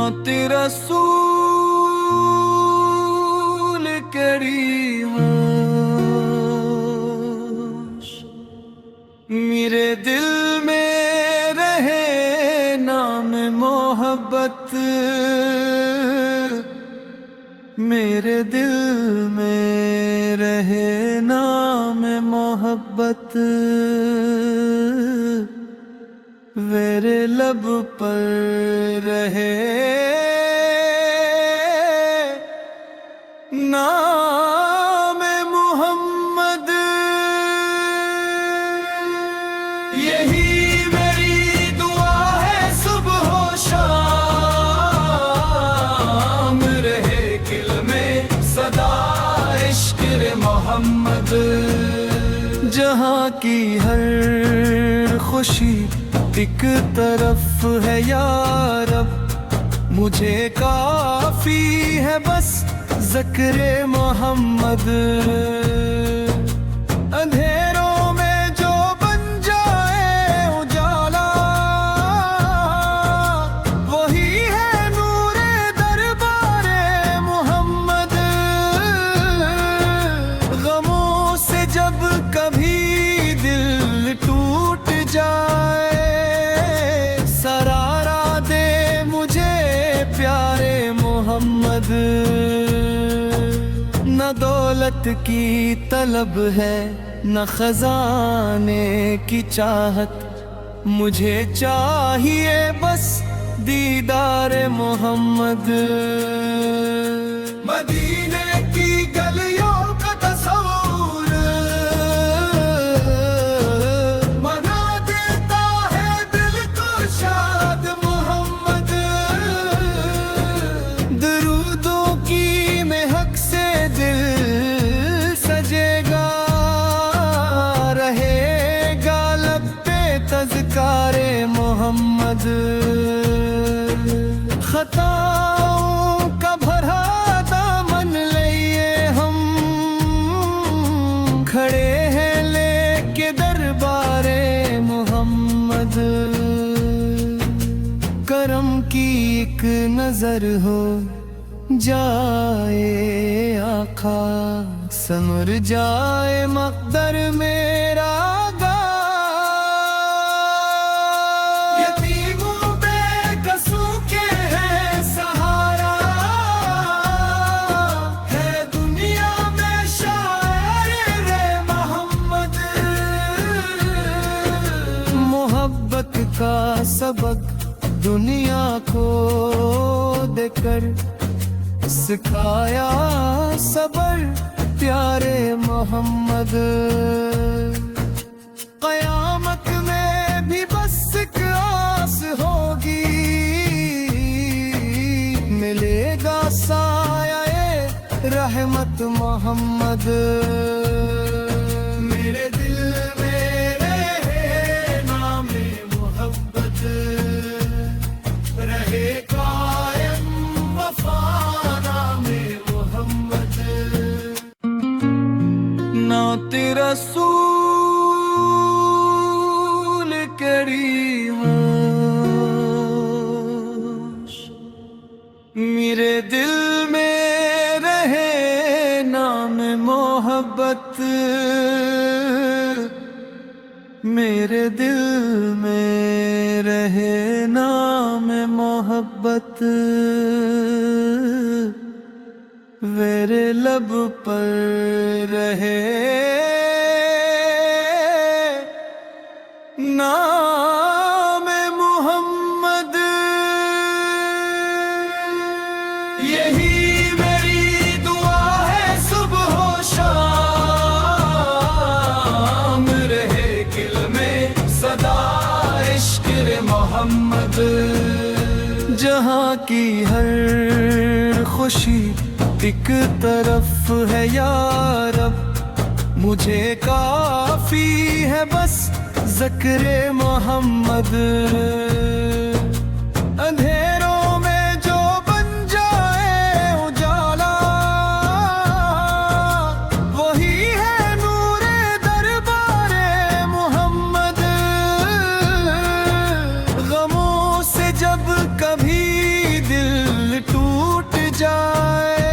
نعت رسول کری ہوش میرے دل میں رہے نام محبت، میرے دل میں رہے نام محبت، میرے لب پر رہے نام محمد۔ یہی میری دعا ہے صبح و شام، رہے دل میں صدا عشق محمد۔ جہاں کی ہر خوشی ایک طرف ہے یا رب، مجھے کافی ہے بس ذکر محمد۔ اندھیروں میں جو بن جائے اجالا، وہی ہے نور دربار محمد۔ غموں سے جب کبھی دل ٹوٹ جائے، سرارا دے مجھے پیارے محمد۔ نہ دولت کی طلب ہے نہ خزانے کی چاہت، مجھے چاہیے بس دیدار محمد۔ مدینے کی گلیوں کا تصور منا دیتا ہے دل کو شاد محمد۔ درودوں کی مہک سے دل سجے گا، رہے گا لب پہ تذکار محمد۔ خطاؤں کا بھرا دامن لیے ہم کھڑے ہیں لے کے دربار محمد۔ کرم کی ایک نظر ہو جائے آقا، سمر جائے مقدر میرا گا۔ یتیموں بے کسوں کے ہیں سہارا، ہے دنیا میں شاعر محمد۔ محبت کا سبق دنیا کو دے کر سکھایا صبر پیارے محمد۔ قیامت میں بھی بس ایک آس ہوگی، ملے گا سایہ رحمت محمد۔ میرے دل میں رہے نام محبت، رہے قائم وفا نام محمد۔ نعت رسول کری ہوش میرے دل میں رہے نام محبت، میرے دل میں رہے نام محبت، میرے لب پر رہے نام محمد۔ یہی میری دعا ہے صبح و شام، رہے دل میں صدا عشق محمد۔ جہاں کی ہر خوشی ایک طرف ہے یا رب، مجھے کافی ہے بس ذکر محمد۔ اندھیروں میں جو بن جائے اجالا، وہی ہے نور دربار محمد۔ غموں سے جب کبھی دل جائے،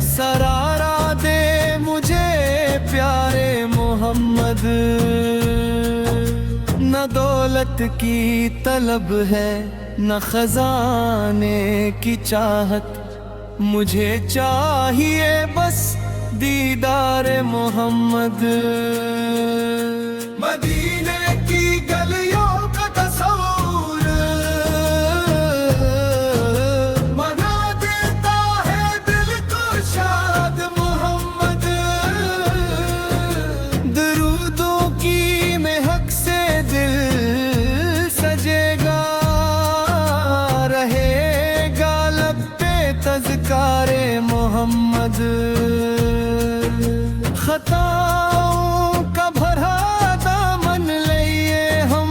سرارا دے مجھے پیارے محمد۔ نہ دولت کی طلب ہے نہ خزانے کی چاہت، مجھے چاہیے بس دیدار محمد۔ مدینے کی گلیوں کا تصور منا دیتا ہے دل کو شاد محمد۔ درودوں کی مہک سے دل سجے گا، رہے گا لب پہ تذکار محمد۔ خطاؤں کا بھرا دامن لیے ہم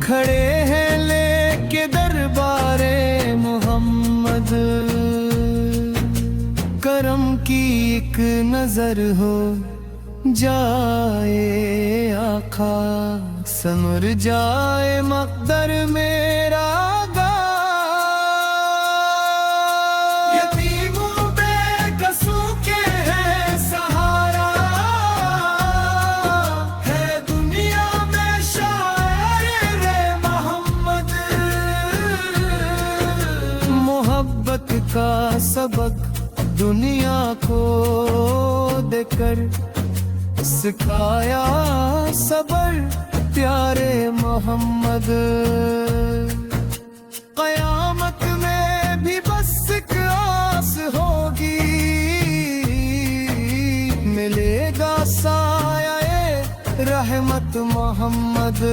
کھڑے ہیں لے کے دربار محمد۔ کرم کی ایک نظر ہو جائے آقا، سمر جائے مقدر میرا گا۔ یتیموں بے کسوں کے ہے سہارا، ہے دنیا میں شاعر محمد۔ محبت کا سبق دنیا کو دے کر سکھایا صبر پیارے محمد۔ قیامت میں بھی بس ایک آس ہوگی، ملے گا سایہ رحمت محمد۔